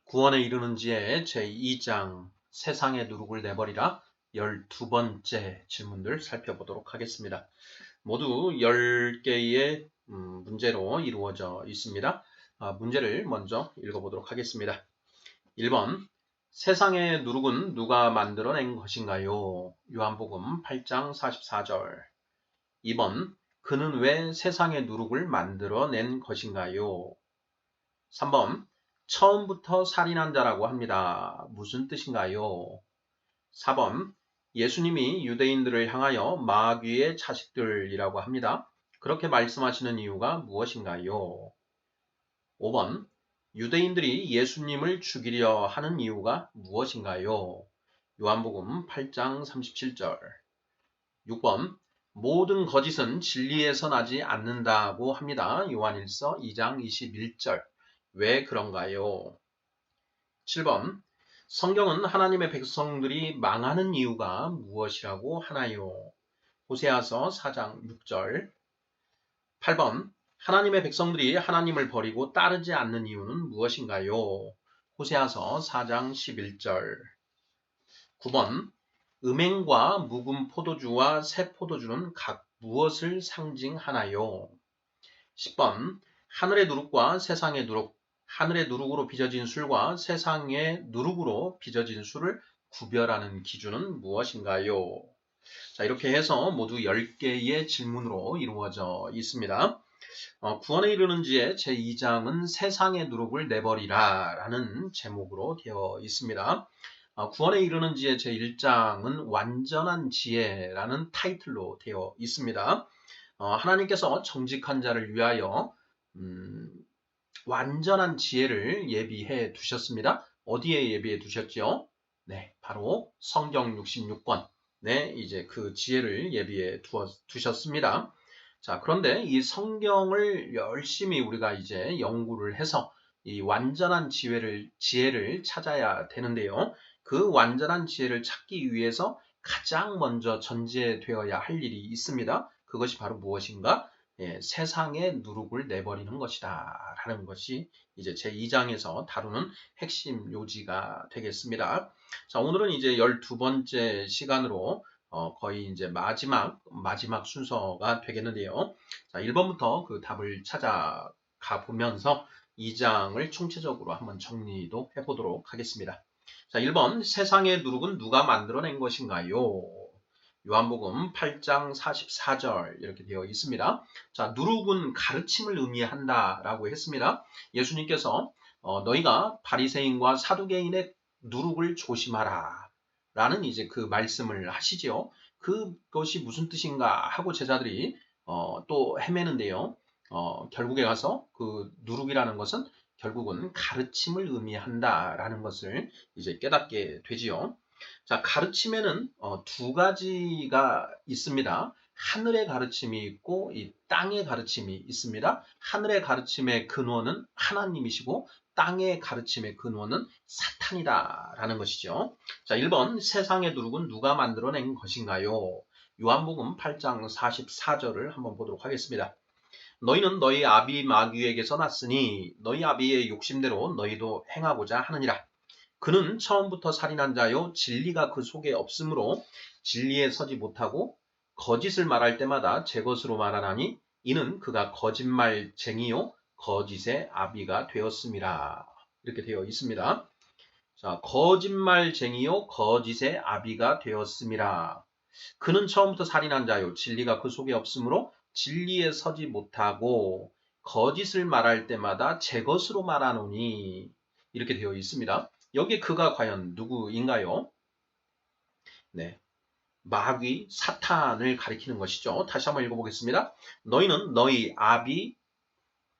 구원에 이르는 지에 제2장 세상의 누룩을 내버리라 12번째 질문들 살펴보도록 하겠습니다. 모두 10개의 문제로 이루어져 있습니다. 문제를 먼저 읽어보도록 하겠습니다. 1번 세상의 누룩은 누가 만들어낸 것인가요? 요한복음 8장 44절. 2번 그는 왜 세상의 누룩을 만들어낸 것인가요? 3번 처음부터 살인한 자라고 합니다. 무슨 뜻인가요? 4번 예수님이 유대인들을 향하여 마귀의 자식들이라고 합니다. 그렇게 말씀하시는 이유가 무엇인가요? 5번 유대인들이 예수님을 죽이려 하는 이유가 무엇인가요? 요한복음 8장 37절. 6번 모든 거짓은 진리에서 나지 않는다고 합니다. 요한일서 2장 21절. 왜 그런가요? 7번 성경은 하나님의 백성들이 망하는 이유가 무엇이라고 하나요? 호세아서 4장 6절. 8번 하나님의 백성들이 하나님을 버리고 따르지 않는 이유는 무엇인가요? 호세아서 4장 11절. 9번 음행과 묵은 포도주와 새 포도주는 각 무엇을 상징하나요? 10번 하늘의 누룩과 세상의 누룩, 하늘의 누룩으로 빚어진 술과 세상의 누룩으로 빚어진 술을 구별하는 기준은 무엇인가요? 자, 이렇게 해서 모두 10개의 질문으로 이루어져 있습니다. 구원에 이르는 지에 제2장은 세상의 누룩을 내버리라 라는 제목으로 되어 있습니다. 구원에 이르는 지에 제1장은 완전한 지혜라는 타이틀로 되어 있습니다. 하나님께서 정직한 자를 위하여 완전한 지혜를 예비해 두셨습니다. 어디에 예비해 두셨죠? 네, 바로 성경 66권. 네, 이제 그 지혜를 예비해 두셨습니다. 자, 그런데 이 성경을 열심히 우리가 이제 연구를 해서 이 완전한 지혜를 찾아야 되는데요. 그 완전한 지혜를 찾기 위해서 가장 먼저 전제되어야 할 일이 있습니다. 그것이 바로 무엇인가? 세상의 누룩을 내버리는 것이다 라는 것이 이제 제2장에서 다루는 핵심 요지가 되겠습니다. 자, 오늘은 이제 12번째 시간으로 거의 이제 마지막 순서가 되겠는데요. 자, 1번부터 그 답을 찾아가 보면서 2장을 총체적으로 한번 정리도 해보도록 하겠습니다. 자, 1번 세상의 누룩은 누가 만들어낸 것인가요? 요한복음 8장 44절 이렇게 되어 있습니다. 자, 누룩은 가르침을 의미한다라고 했습니다. 예수님께서 너희가 바리새인과 사두개인의 누룩을 조심하라 라는 이제 그 말씀을 하시죠. 그것이 무슨 뜻인가 하고 제자들이 또 헤매는데요. 결국에 가서 그 누룩이라는 것은 결국은 가르침을 의미한다라는 것을 이제 깨닫게 되지요. 자, 가르침에는 두 가지가 있습니다. 하늘의 가르침이 있고 이 땅의 가르침이 있습니다. 하늘의 가르침의 근원은 하나님이시고 땅의 가르침의 근원은 사탄이다라는 것이죠. 자, 1번 세상의 누룩은 누가 만들어낸 것인가요? 요한복음 8장 44절을 한번 보도록 하겠습니다. 너희는 너희 아비 마귀에게서 났으니 너희 아비의 욕심대로 너희도 행하고자 하느니라. 그는 처음부터 살인한 자요 진리가 그 속에 없으므로 진리에 서지 못하고 거짓을 말할 때마다 제 것으로 말하나니 이는 그가 거짓말쟁이요 거짓의 아비가 되었음이라. 이렇게 되어 있습니다. 자, 거짓말쟁이요 거짓의 아비가 되었음이라. 그는 처음부터 살인한 자요 진리가 그 속에 없으므로 진리에 서지 못하고 거짓을 말할 때마다 제 것으로 말하노니 이렇게 되어 있습니다. 여기에 그가 과연 누구인가요? 네, 마귀, 사탄을 가리키는 것이죠. 다시 한번 읽어보겠습니다. 너희는 너희 아비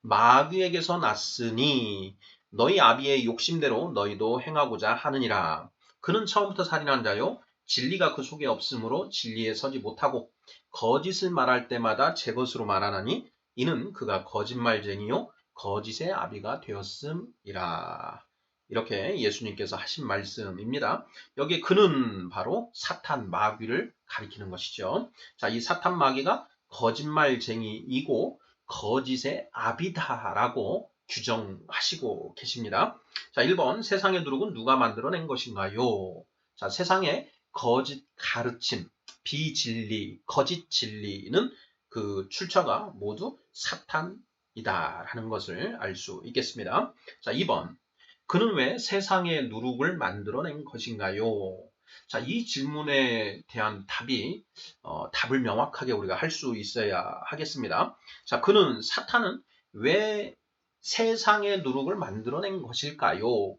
마귀에게서 났으니 너희 아비의 욕심대로 너희도 행하고자 하느니라. 그는 처음부터 살인한 자요. 진리가 그 속에 없으므로 진리에 서지 못하고 거짓을 말할 때마다 제 것으로 말하나니 이는 그가 거짓말쟁이요 거짓의 아비가 되었음이라. 이렇게 예수님께서 하신 말씀입니다. 여기에 그는 바로 사탄 마귀를 가리키는 것이죠. 자, 이 사탄 마귀가 거짓말쟁이이고 거짓의 아비다라고 규정하시고 계십니다. 자, 1번 세상의 누룩은 누가 만들어낸 것인가요? 자, 세상의 거짓 가르침, 비진리, 거짓 진리는 그 출처가 모두 사탄이다라는 것을 알 수 있겠습니다. 자, 2번 그는 왜 세상의 누룩을 만들어낸 것인가요? 자, 이 질문에 대한 답을 명확하게 우리가 할 수 있어야 하겠습니다. 자, 사탄은 왜 세상의 누룩을 만들어낸 것일까요?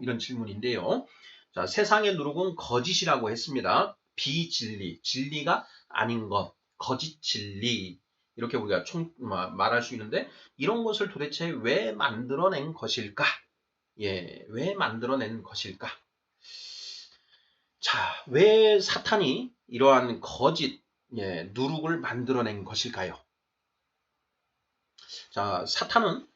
이런 질문인데요. 자, 세상의 누룩은 거짓이라고 했습니다. 비진리, 진리가 아닌 것, 거짓 진리. 이렇게 우리가 말할 수 있는데, 이런 것을 도대체 왜 만들어낸 것일까? 왜 만들어낸 것일까? 자, 왜 사탄이 이러한 거짓, 누룩을 만들어낸 것일까요? 자, 사탄은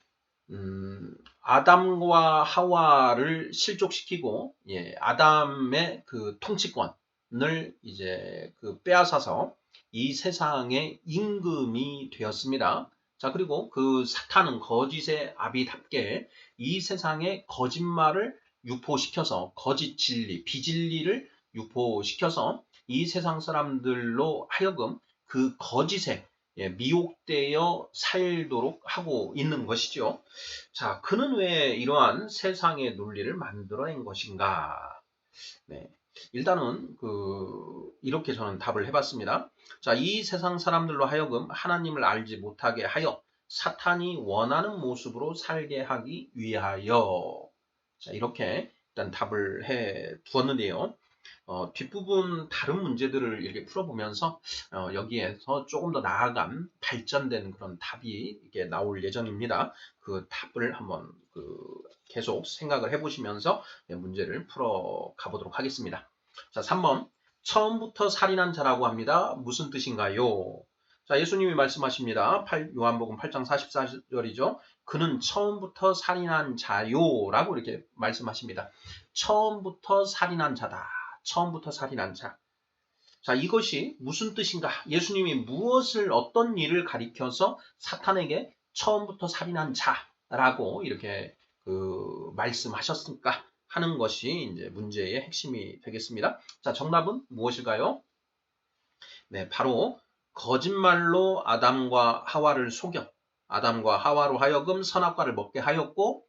아담과 하와를 실족시키고, 아담의 그 통치권을 이제 빼앗아서 이 세상의 임금이 되었습니다. 자, 그리고 그 사탄은 거짓의 아비답게 이 세상에 거짓말을 유포시켜서 거짓 진리, 비진리를 유포시켜서 이 세상 사람들로 하여금 그 거짓에 미혹되어 살도록 하고 있는 것이죠. 자, 그는 왜 이러한 세상의 논리를 만들어낸 것인가? 네. 일단은 이렇게 저는 답을 해봤습니다. 자, 이 세상 사람들로 하여금 하나님을 알지 못하게 하여 사탄이 원하는 모습으로 살게 하기 위하여. 자, 이렇게 일단 답을 해 두었는데요. 뒷부분 다른 문제들을 이렇게 풀어보면서 여기에서 조금 더 나아간 발전된 그런 답이 이게 나올 예정입니다. 그 답을 한번 계속 생각을 해보시면서 문제를 풀어 가보도록 하겠습니다. 자, 3번 처음부터 살인한 자라고 합니다. 무슨 뜻인가요? 자, 예수님이 말씀하십니다. 요한복음 8장 44절이죠. 그는 처음부터 살인한 자요 라고 이렇게 말씀하십니다. 처음부터 살인한 자다. 처음부터 살인한 자. 자, 이것이 무슨 뜻인가? 예수님이 어떤 일을 가리켜서 사탄에게 처음부터 살인한 자라고 이렇게 말씀하셨을까 하는 것이 이제 문제의 핵심이 되겠습니다. 자, 정답은 무엇일까요? 네, 바로 거짓말로 아담과 하와를 속여 아담과 하와로 하여금 선악과를 먹게 하였고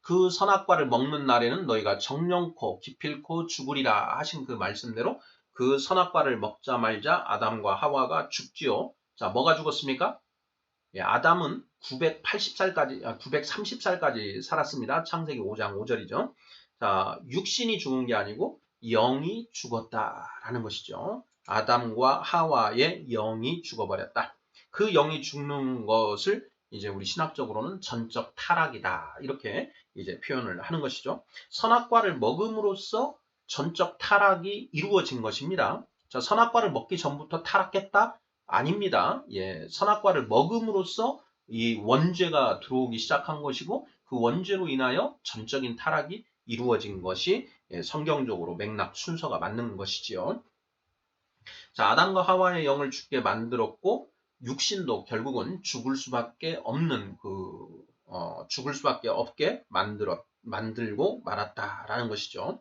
그 선악과를 먹는 날에는 너희가 정령코 기필코 죽으리라 하신 그 말씀대로 그 선악과를 먹자 말자 아담과 하와가 죽지요. 자, 뭐가 죽었습니까? 아담은 930살까지 살았습니다. 창세기 5장 5절이죠. 자, 육신이 죽은 게 아니고 영이 죽었다라는 것이죠. 아담과 하와의 영이 죽어버렸다. 그 영이 죽는 것을 이제 우리 신학적으로는 전적 타락이다. 이렇게 이제 표현을 하는 것이죠. 선악과를 먹음으로써 전적 타락이 이루어진 것입니다. 자, 선악과를 먹기 전부터 타락했다? 아닙니다. 선악과를 먹음으로써 이 원죄가 들어오기 시작한 것이고 그 원죄로 인하여 전적인 타락이 이루어진 것이 성경적으로 맥락 순서가 맞는 것이지요. 자, 아담과 하와의 영을 죽게 만들었고 육신도 결국은 죽을 수밖에 없게 만들고 말았다라는 것이죠.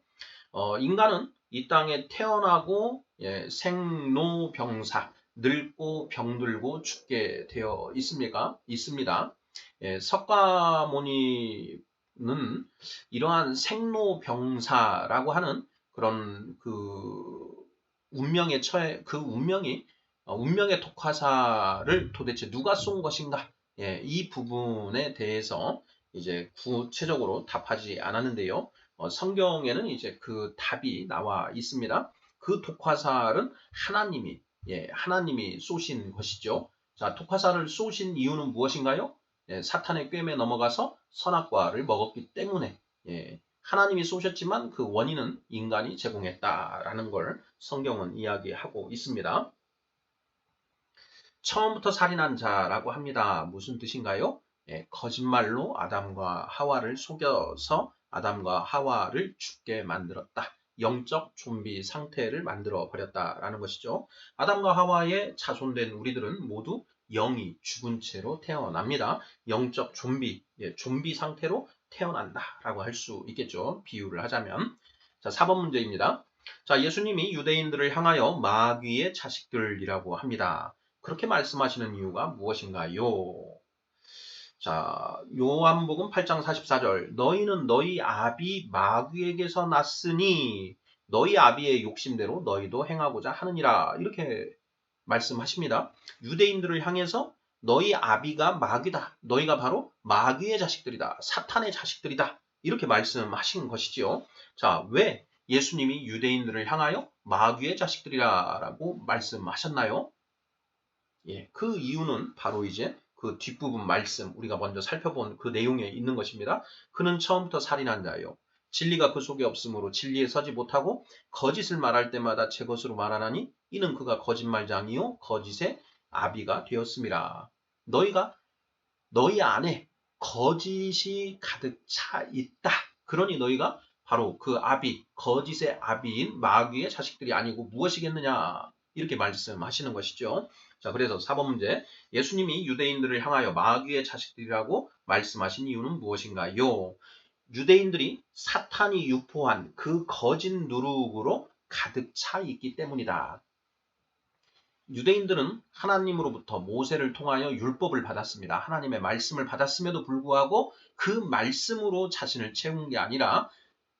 인간은 이 땅에 태어나고 생로병사 늙고 병들고 죽게 되어 있습니다. 석가모니는 이러한 생로병사라고 하는 그런 운명의 운명의 독화사를 도대체 누가 쏜 것인가? 이 부분에 대해서 이제 구체적으로 답하지 않았는데요. 성경에는 이제 그 답이 나와 있습니다. 그 독화살은 하나님이 쏘신 것이죠. 자, 독화살을 쏘신 이유는 무엇인가요? 사탄의 꾀에 넘어가서 선악과를 먹었기 때문에 하나님이 쏘셨지만 그 원인은 인간이 제공했다라는 걸 성경은 이야기하고 있습니다. 처음부터 살인한 자라고 합니다. 무슨 뜻인가요? 거짓말로 아담과 하와를 속여서 아담과 하와를 죽게 만들었다. 영적 좀비 상태를 만들어 버렸다라는 것이죠. 아담과 하와의 자손된 우리들은 모두 영이 죽은 채로 태어납니다. 영적 좀비 상태로 태어난다라고 할 수 있겠죠. 비유를 하자면. 자, 4번 문제입니다. 자, 예수님이 유대인들을 향하여 마귀의 자식들이라고 합니다. 그렇게 말씀하시는 이유가 무엇인가요? 자, 요한복음 8장 44절. 너희는 너희 아비 마귀에게서 났으니 너희 아비의 욕심대로 너희도 행하고자 하느니라. 이렇게 말씀하십니다. 유대인들을 향해서 너희 아비가 마귀다. 너희가 바로 마귀의 자식들이다. 사탄의 자식들이다. 이렇게 말씀하신 것이지요. 자, 왜 예수님이 유대인들을 향하여 마귀의 자식들이라고 말씀하셨나요? 예, 그 이유는 바로 이제 그 뒷부분 말씀 우리가 먼저 살펴본 그 내용에 있는 것입니다. 그는 처음부터 살인한 자요. 진리가 그 속에 없으므로 진리에 서지 못하고 거짓을 말할 때마다 제 것으로 말하나니 이는 그가 거짓말장이요 거짓의 아비가 되었습니다. 너희 안에 거짓이 가득 차 있다. 그러니 너희가 바로 그 아비, 거짓의 아비인 마귀의 자식들이 아니고 무엇이겠느냐. 이렇게 말씀하시는 것이죠. 자, 그래서 4번 문제. 예수님이 유대인들을 향하여 마귀의 자식들이라고 말씀하신 이유는 무엇인가요? 유대인들이 사탄이 유포한 그 거짓 누룩으로 가득 차 있기 때문이다. 유대인들은 하나님으로부터 모세를 통하여 율법을 받았습니다. 하나님의 말씀을 받았음에도 불구하고 그 말씀으로 자신을 채운 게 아니라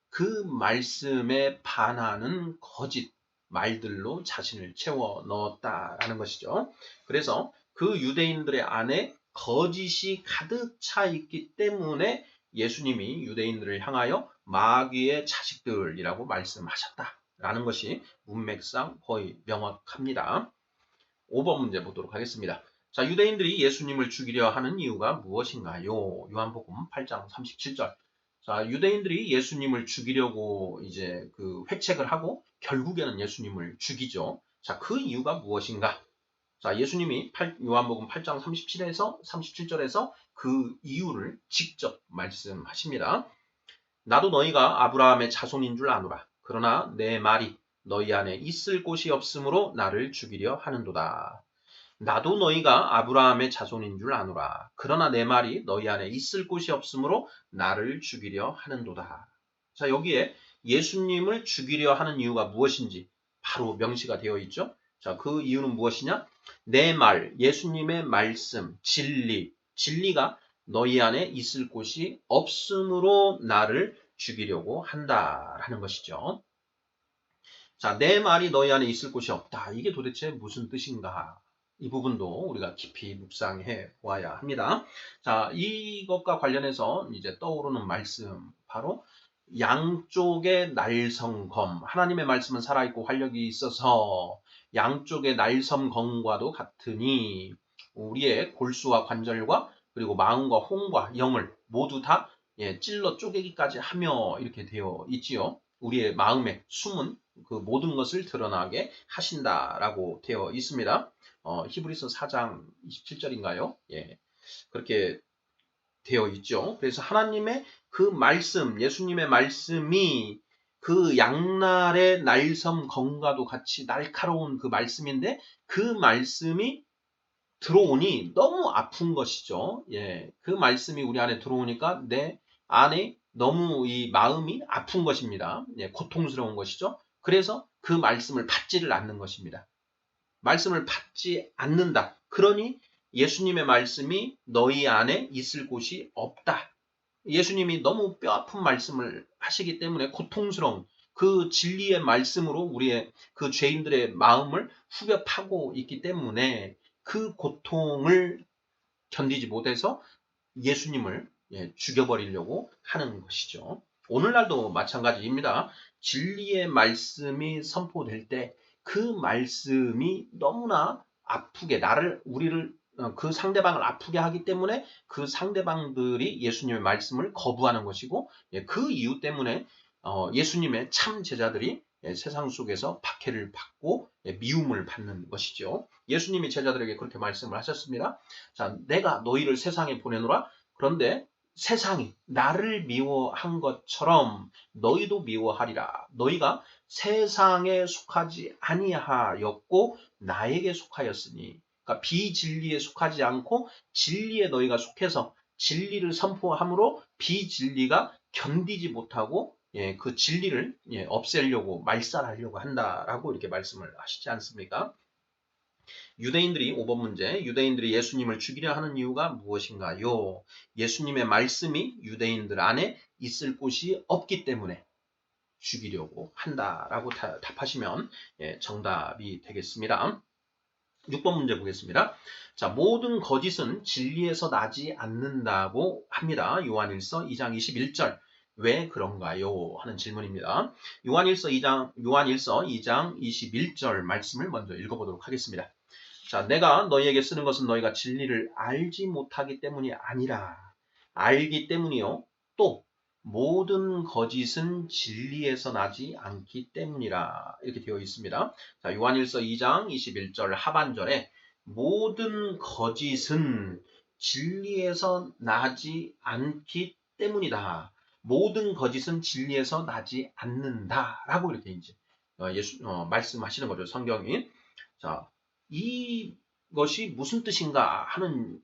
그 말씀에 반하는 거짓 말들로 자신을 채워 넣었다라는 것이죠. 그래서 그 유대인들의 안에 거짓이 가득 차 있기 때문에 예수님이 유대인들을 향하여 마귀의 자식들이라고 말씀하셨다라는 것이 문맥상 거의 명확합니다. 5번 문제 보도록 하겠습니다. 자, 유대인들이 예수님을 죽이려 하는 이유가 무엇인가요? 요한복음 8장 37절. 자, 유대인들이 예수님을 죽이려고 이제 그 회책을 하고 결국에는 예수님을 죽이죠. 자, 그 이유가 무엇인가? 자, 예수님이 요한복음 8장 37에서 37절에서 그 이유를 직접 말씀하십니다. 나도 너희가 아브라함의 자손인 줄 아노라. 그러나 내 말이 너희 안에 있을 곳이 없으므로 나를 죽이려 하는도다. 나도 너희가 아브라함의 자손인 줄 아노라. 그러나 내 말이 너희 안에 있을 곳이 없으므로 나를 죽이려 하는도다. 자, 여기에 예수님을 죽이려 하는 이유가 무엇인지 바로 명시가 되어 있죠. 자, 그 이유는 무엇이냐? 내 말, 예수님의 말씀, 진리가 너희 안에 있을 곳이 없으므로 나를 죽이려고 한다라는 것이죠. 자, 내 말이 너희 안에 있을 곳이 없다. 이게 도대체 무슨 뜻인가? 이 부분도 우리가 깊이 묵상해 보아야 합니다. 자, 이것과 관련해서 이제 떠오르는 말씀, 바로 양쪽의 날성검. 하나님의 말씀은 살아있고 활력이 있어서 양쪽의 날성검과도 같으니 우리의 골수와 관절과 그리고 마음과 혼과 영을 모두 다 찔러 쪼개기까지 하며 이렇게 되어 있지요. 우리의 마음에 숨은 그 모든 것을 드러나게 하신다라고 되어 있습니다. 히브리서 4장 27절인가요? 예, 그렇게 되어 있죠. 그래서 하나님의 그 말씀, 예수님의 말씀이 그 양날의 날섬검과도 같이 날카로운 그 말씀인데 그 말씀이 들어오니 너무 아픈 것이죠. 예, 그 말씀이 우리 안에 들어오니까 내 안에 너무 이 마음이 아픈 것입니다. 예, 고통스러운 것이죠. 그래서 그 말씀을 받지를 않는 것입니다. 말씀을 받지 않는다. 그러니 예수님의 말씀이 너희 안에 있을 곳이 없다. 예수님이 너무 뼈아픈 말씀을 하시기 때문에 고통스러운 그 진리의 말씀으로 우리의 그 죄인들의 마음을 후벼 파고 있기 때문에 그 고통을 견디지 못해서 예수님을 죽여버리려고 하는 것이죠. 오늘날도 마찬가지입니다. 진리의 말씀이 선포될 때 그 말씀이 너무나 아프게 우리를 그 상대방을 아프게 하기 때문에 그 상대방들이 예수님의 말씀을 거부하는 것이고 그 이유 때문에 예수님의 참 제자들이 세상 속에서 박해를 받고 미움을 받는 것이죠. 예수님이 제자들에게 그렇게 말씀을 하셨습니다. 자, 내가 너희를 세상에 보내노라. 그런데 세상이 나를 미워한 것처럼 너희도 미워하리라. 너희가 세상에 속하지 아니하였고 나에게 속하였으니. 그러니까 비진리에 속하지 않고 진리에 너희가 속해서 진리를 선포함으로 비진리가 견디지 못하고 그 진리를 없애려고 말살하려고 한다라고 이렇게 말씀을 하시지 않습니까? 유대인들이 5번 문제, 유대인들이 예수님을 죽이려 하는 이유가 무엇인가요? 예수님의 말씀이 유대인들 안에 있을 곳이 없기 때문에 죽이려고 한다라고 답하시면 정답이 되겠습니다. 6번 문제 보겠습니다. 자, 모든 거짓은 진리에서 나지 않는다고 합니다. 요한일서 2장 21절. 왜 그런가요? 하는 질문입니다. 요한일서 2장 21절 말씀을 먼저 읽어보도록 하겠습니다. 자, 내가 너희에게 쓰는 것은 너희가 진리를 알지 못하기 때문이 아니라 알기 때문이요. 또 모든 거짓은 진리에서 나지 않기 때문이라 이렇게 되어 있습니다. 자, 요한일서 2장 21절 하반절에 모든 거짓은 진리에서 나지 않기 때문이다. 모든 거짓은 진리에서 나지 않는다라고 이렇게 이제 말씀하시는 거죠. 성경이. 자, 이것이 무슨 뜻인가 하는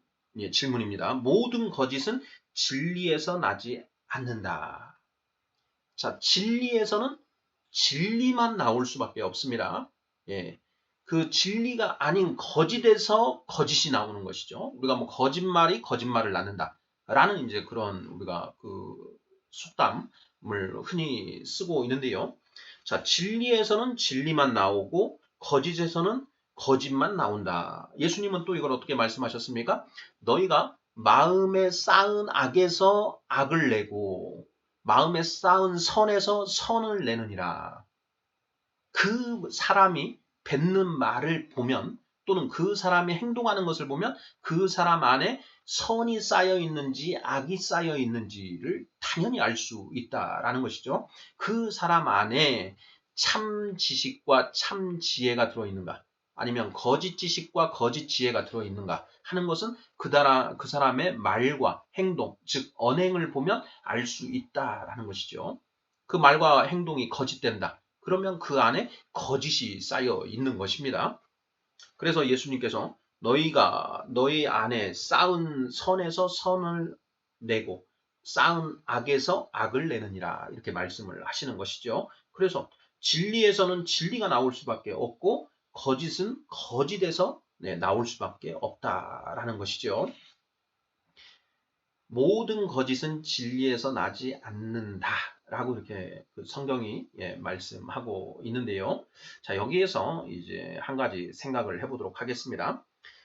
질문입니다. 모든 거짓은 진리에서 나지 않는다. 자, 진리에서는 진리만 나올 수밖에 없습니다. 그 진리가 아닌 거짓에서 거짓이 나오는 것이죠. 우리가 뭐 거짓말이 거짓말을 낳는다. 라는 이제 그런 우리가 그 속담을 흔히 쓰고 있는데요. 자, 진리에서는 진리만 나오고 거짓에서는 거짓만 나온다. 예수님은 또 이걸 어떻게 말씀하셨습니까? 너희가 마음에 쌓은 악에서 악을 내고 마음에 쌓은 선에서 선을 내느니라. 그 사람이 뱉는 말을 보면 또는 그 사람이 행동하는 것을 보면 그 사람 안에 선이 쌓여 있는지 악이 쌓여 있는지를 당연히 알 수 있다라는 것이죠. 그 사람 안에 참 지식과 참 지혜가 들어있는가 아니면 거짓 지식과 거짓 지혜가 들어있는가 하는 것은 그 사람의 말과 행동, 즉 언행을 보면 알 수 있다라는 것이죠. 그 말과 행동이 거짓된다. 그러면 그 안에 거짓이 쌓여 있는 것입니다. 그래서 예수님께서 너희가 너희 안에 쌓은 선에서 선을 내고 쌓은 악에서 악을 내느니라 이렇게 말씀을 하시는 것이죠. 그래서 진리에서는 진리가 나올 수밖에 없고 거짓은 거짓에서 나올 수밖에 없다라는 것이죠. 모든 거짓은 진리에서 나지 않는다라고 이렇게 그 성경이 말씀하고 있는데요. 자, 여기에서 이제 한 가지 생각을 해보도록 하겠습니다.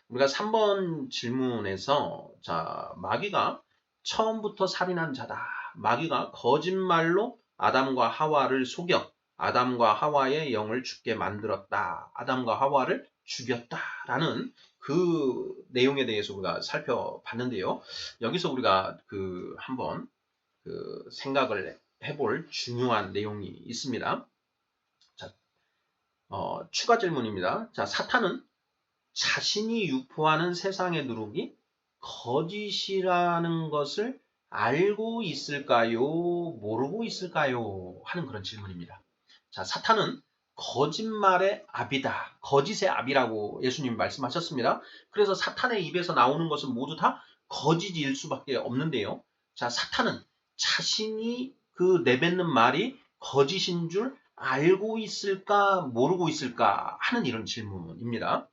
우리가 3번 질문에서 자, 마귀가 처음부터 살인한 자다. 마귀가 거짓말로 아담과 하와를 속여 아담과 하와의 영을 죽게 만들었다. 아담과 하와를 죽였다라는 그 내용에 대해서 우리가 살펴봤는데요. 여기서 우리가 한번 생각을 해볼 중요한 내용이 있습니다. 자, 추가 질문입니다. 자, 사탄은 자신이 유포하는 세상의 누룩이 거짓이라는 것을 알고 있을까요? 모르고 있을까요? 하는 그런 질문입니다. 자, 사탄은 거짓말의 압이다. 거짓의 압이라고 예수님 말씀하셨습니다. 그래서 사탄의 입에서 나오는 것은 모두 다 거짓일 수밖에 없는데요. 자, 사탄은 자신이 내뱉는 말이 거짓인 줄 알고 있을까, 모르고 있을까 하는 이런 질문입니다.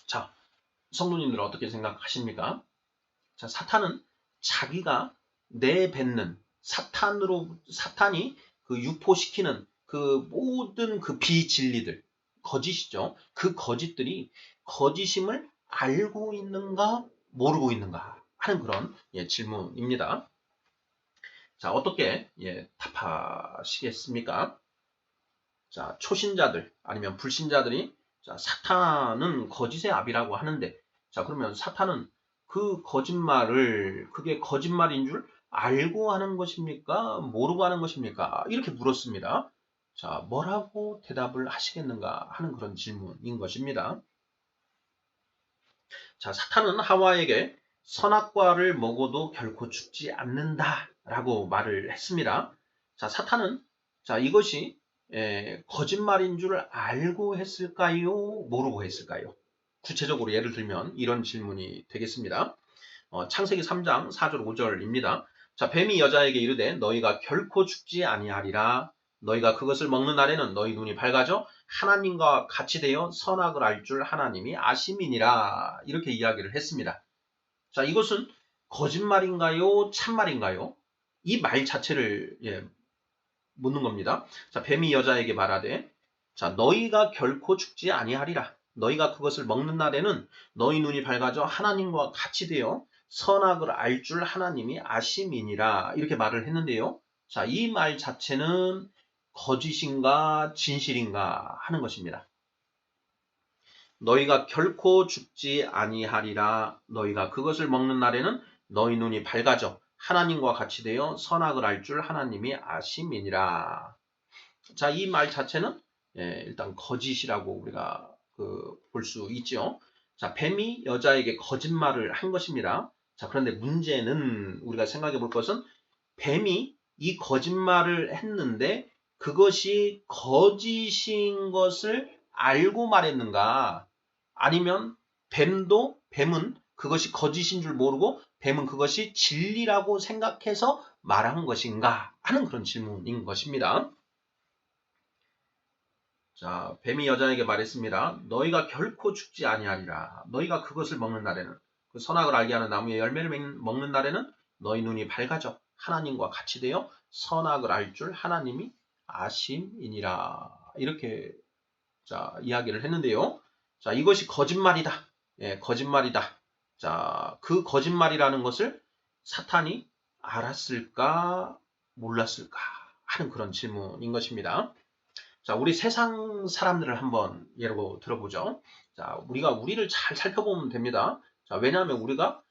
자, 성도님들 어떻게 생각하십니까? 자, 사탄은 자기가 내뱉는 사탄이 유포시키는 모든 비진리들, 거짓이죠. 그 거짓들이 거짓임을 알고 있는가, 모르고 있는가 하는 그런 질문입니다. 자, 어떻게 답하시겠습니까? 자, 초신자들 아니면 불신자들이 자, 사탄은 거짓의 압이라고 하는데 자, 그러면 사탄은 그 거짓말을 그게 거짓말인 줄 알고 하는 것입니까? 모르고 하는 것입니까? 이렇게 물었습니다. 자, 뭐라고 대답을 하시겠는가 하는 그런 질문인 것입니다. 자, 사탄은 하와에게 선악과를 먹어도 결코 죽지 않는다라고 말을 했습니다. 자, 사탄은 자, 이것이 거짓말인 줄 알고 했을까요? 모르고 했을까요? 구체적으로 예를 들면 이런 질문이 되겠습니다. 창세기 3장 4절 5절입니다. 자, 뱀이 여자에게 이르되 너희가 결코 죽지 아니하리라. 너희가 그것을 먹는 날에는 너희 눈이 밝아져 하나님과 같이 되어 선악을 알 줄 하나님이 아심이니라. 이렇게 이야기를 했습니다. 자, 이것은 거짓말인가요? 참말인가요? 이 말 자체를 묻는 겁니다. 자, 뱀이 여자에게 말하되 자, 너희가 결코 죽지 아니하리라. 너희가 그것을 먹는 날에는 너희 눈이 밝아져 하나님과 같이 되어 선악을 알 줄 하나님이 아심이니라. 이렇게 말을 했는데요. 자, 이 말 자체는 거짓인가 진실인가 하는 것입니다. 너희가 결코 죽지 아니하리라. 너희가 그것을 먹는 날에는 너희 눈이 밝아져 하나님과 같이 되어 선악을 알 줄 하나님이 아심이니라. 자, 이 말 자체는 일단 거짓이라고 우리가 볼 수 있죠. 자, 뱀이 여자에게 거짓말을 한 것입니다. 자, 그런데 문제는 우리가 생각해 볼 것은 뱀이 이 거짓말을 했는데 그것이 거짓인 것을 알고 말했는가? 아니면 뱀은 그것이 거짓인 줄 모르고 뱀은 그것이 진리라고 생각해서 말한 것인가? 하는 그런 질문인 것입니다. 자, 뱀이 여자에게 말했습니다. 너희가 결코 죽지 아니하리라. 너희가 그것을 먹는 날에는 그 선악을 알게 하는 나무의 열매를 먹는 날에는 너희 눈이 밝아져 하나님과 같이 되어 선악을 알 줄 하나님이 아심이니라. 이렇게 자, 이야기를 했는데요. 자, 이것이 거짓말이다. 거짓말이다. 자, 그 거짓말이라는 것을 사탄이 알았을까 몰랐을까 하는 그런 질문인 것입니다. 자, 우리 세상 사람들을 한번 예로 들어보죠. 자, 우리를 잘 살펴보면 됩니다. 자, 왜냐하면 우리가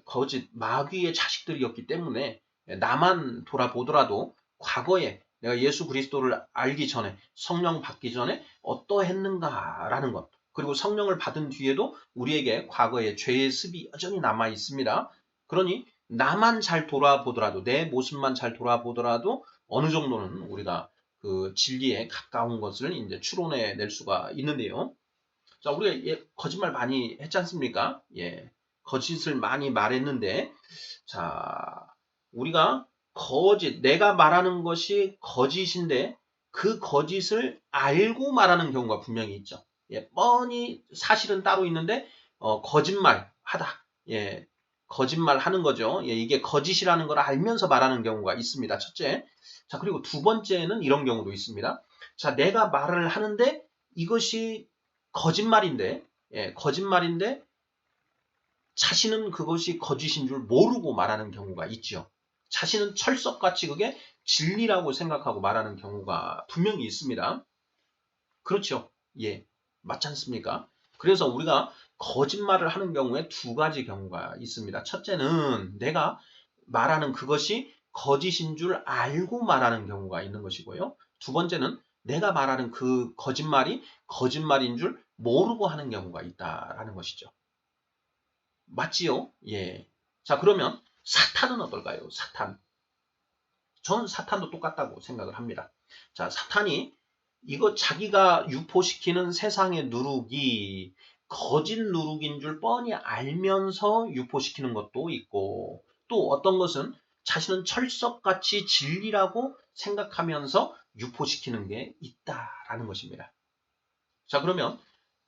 거짓 마귀의 자식들이었기 때문에 나만 돌아보더라도 과거에 내가 예수 그리스도를 알기 전에 성령 받기 전에 어떠했는가라는 것, 그리고 성령을 받은 뒤에도 우리에게 과거의 죄의 습이 여전히 남아 있습니다. 그러니 나만 잘 돌아보더라도 내 모습만 잘 돌아보더라도 어느 정도는 우리가 그 진리에 가까운 것을 이제 추론해 낼 수가 있는데요. 자, 우리가 거짓말 많이 했지 않습니까? 거짓을 많이 말했는데, 자, 우리가 내가 말하는 것이 거짓인데 그 거짓을 알고 말하는 경우가 분명히 있죠. 뻔히 사실은 따로 있는데 거짓말 하다. 거짓말 하는 거죠. 이게 거짓이라는 걸 알면서 말하는 경우가 있습니다. 첫째. 자, 그리고 두 번째는 이런 경우도 있습니다. 자, 내가 말을 하는데 이것이 거짓말인데 자신은 그것이 거짓인 줄 모르고 말하는 경우가 있죠. 자신은 철석같이 그게 진리라고 생각하고 말하는 경우가 분명히 있습니다. 그렇죠. 맞지 않습니까? 그래서 우리가 거짓말을 하는 경우에 두 가지 경우가 있습니다. 첫째는 내가 말하는 그것이 거짓인 줄 알고 말하는 경우가 있는 것이고요. 두 번째는 내가 말하는 그 거짓말이 거짓말인 줄 모르고 하는 경우가 있다라는 것이죠. 맞지요? 자, 그러면 사탄은 어떨까요? 사탄. 전 사탄도 똑같다고 생각을 합니다. 자, 사탄이 이거 자기가 유포시키는 세상의 누룩이 거짓 누룩인 줄 뻔히 알면서 유포시키는 것도 있고, 또 어떤 것은 자신은 철석같이 진리라고 생각하면서 유포시키는 게 있다라는 것입니다. 자, 그러면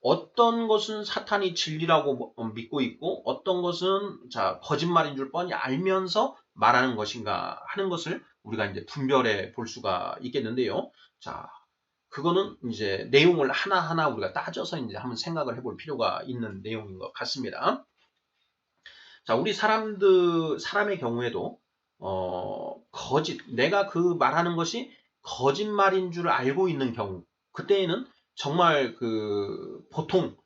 어떤 것은 사탄이 진리라고 믿고 있고 어떤 것은 자, 거짓말인 줄 뻔히 알면서 말하는 것인가 하는 것을 우리가 이제 분별해 볼 수가 있겠는데요. 자, 그거는 이제 내용을 하나하나 우리가 따져서 이제 한번 생각을 해볼 필요가 있는 내용인 것 같습니다. 자, 우리 사람의 경우에도 내가 그 말하는 것이 거짓말인 줄 알고 있는 경우, 그때에는 정말 보통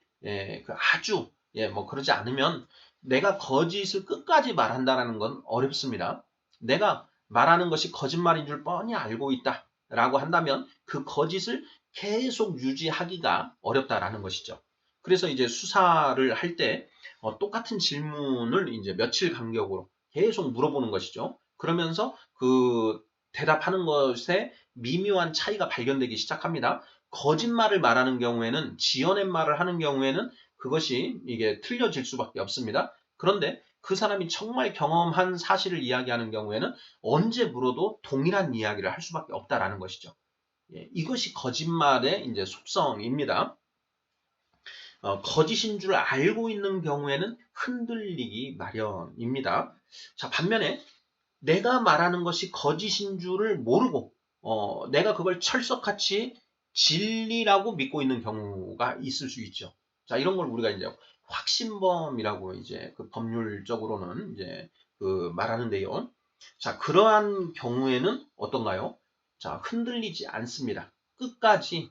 아주 뭐 그러지 않으면 내가 거짓을 끝까지 말한다라는 건 어렵습니다. 내가 말하는 것이 거짓말인 줄 뻔히 알고 있다라고 한다면 그 거짓을 계속 유지하기가 어렵다라는 것이죠. 그래서 이제 수사를 할 때 똑같은 질문을 이제 며칠 간격으로 계속 물어보는 것이죠. 그러면서 그 대답하는 것에 미묘한 차이가 발견되기 시작합니다. 거짓말을 말하는 경우에는 지어낸 말을 하는 경우에는 그것이 이게 틀려질 수밖에 없습니다. 그런데 그 사람이 정말 경험한 사실을 이야기하는 경우에는 언제 물어도 동일한 이야기를 할 수밖에 없다라는 것이죠. 예, 이것이 거짓말의 이제 속성입니다. 거짓인 줄 알고 있는 경우에는 흔들리기 마련입니다. 자, 반면에 내가 말하는 것이 거짓인 줄을 모르고 내가 그걸 철석같이 진리라고 믿고 있는 경우가 있을 수 있죠. 자, 이런 걸 우리가 이제 확신범이라고 이제 그 법률적으로는 이제 그 말하는데요. 자, 그러한 경우에는 어떤가요? 자, 흔들리지 않습니다. 끝까지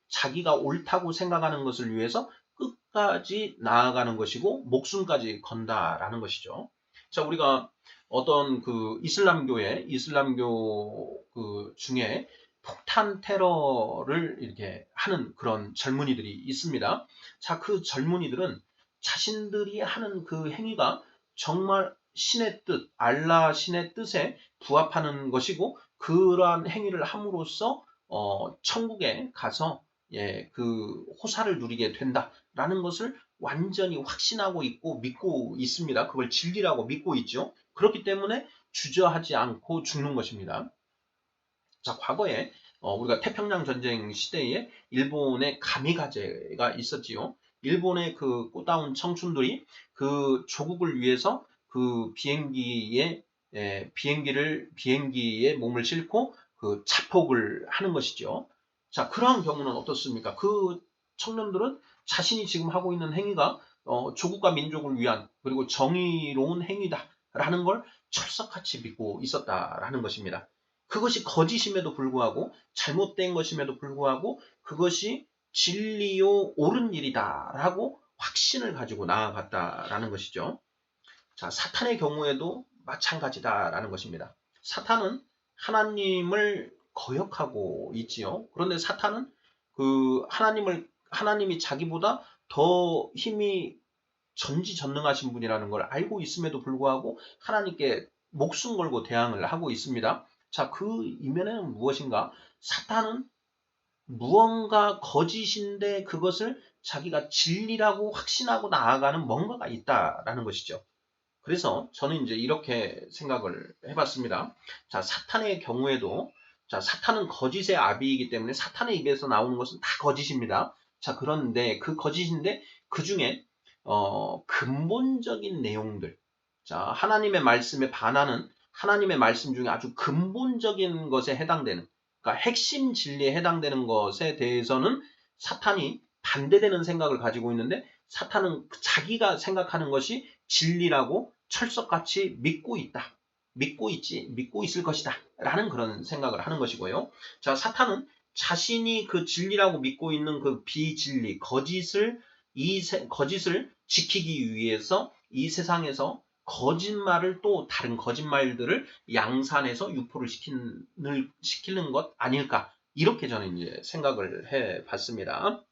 자기가 옳다고 생각하는 것을 위해서 끝까지 나아가는 것이고 목숨까지 건다라는 것이죠. 자, 우리가 어떤 그 이슬람교 그 중에 폭탄 테러를 이렇게 하는 그런 젊은이들이 있습니다. 자, 그 젊은이들은 자신들이 하는 그 행위가 정말 신의 뜻, 알라 신의 뜻에 부합하는 것이고 그러한 행위를 함으로써 천국에 가서 그 호사를 누리게 된다라는 것을 완전히 확신하고 있고 믿고 있습니다. 그걸 진리라고 믿고 있죠. 그렇기 때문에 주저하지 않고 죽는 것입니다. 자, 과거에 우리가 태평양 전쟁 시대에 일본의 가미가제가 있었지요. 일본의 그 꽃다운 청춘들이 그 조국을 위해서 그 비행기에 몸을 싣고 그 자폭을 하는 것이죠. 자, 그러한 경우는 어떻습니까? 그 청년들은 자신이 지금 하고 있는 행위가 조국과 민족을 위한 그리고 정의로운 행위다라는 걸 철석같이 믿고 있었다라는 것입니다. 그것이 거짓임에도 불구하고 잘못된 것임에도 불구하고 그것이 진리요 옳은 일이다라고 확신을 가지고 나아갔다라는 것이죠. 자, 사탄의 경우에도 마찬가지다라는 것입니다. 사탄은 하나님을 거역하고 있지요. 그런데 사탄은 그 하나님이 자기보다 더 힘이 전지전능하신 분이라는 걸 알고 있음에도 불구하고 하나님께 목숨 걸고 대항을 하고 있습니다. 자, 그 이면에는 무엇인가? 사탄은 무언가 거짓인데 그것을 자기가 진리라고 확신하고 나아가는 뭔가가 있다라는 것이죠. 그래서 저는 이제 이렇게 생각을 해봤습니다. 자, 사탄의 경우에도 자, 사탄은 거짓의 아비이기 때문에 사탄의 입에서 나오는 것은 다 거짓입니다. 자, 그런데 그 거짓인데 그 중에 근본적인 내용들, 자, 하나님의 말씀에 반하는 하나님의 말씀 중에 아주 근본적인 것에 해당되는, 그러니까 핵심 진리에 해당되는 것에 대해서는 사탄이 반대되는 생각을 가지고 있는데 사탄은 자기가 생각하는 것이 진리라고 철석같이 믿고 있다. 믿고 있을 것이다. 라는 그런 생각을 하는 것이고요. 자, 사탄은 자신이 그 진리라고 믿고 있는 그 비진리, 거짓을 지키기 위해서 이 세상에서 거짓말을 또 다른 거짓말들을 양산해서 유포를 시키는 것 아닐까. 이렇게 저는 이제 생각을 해 봤습니다.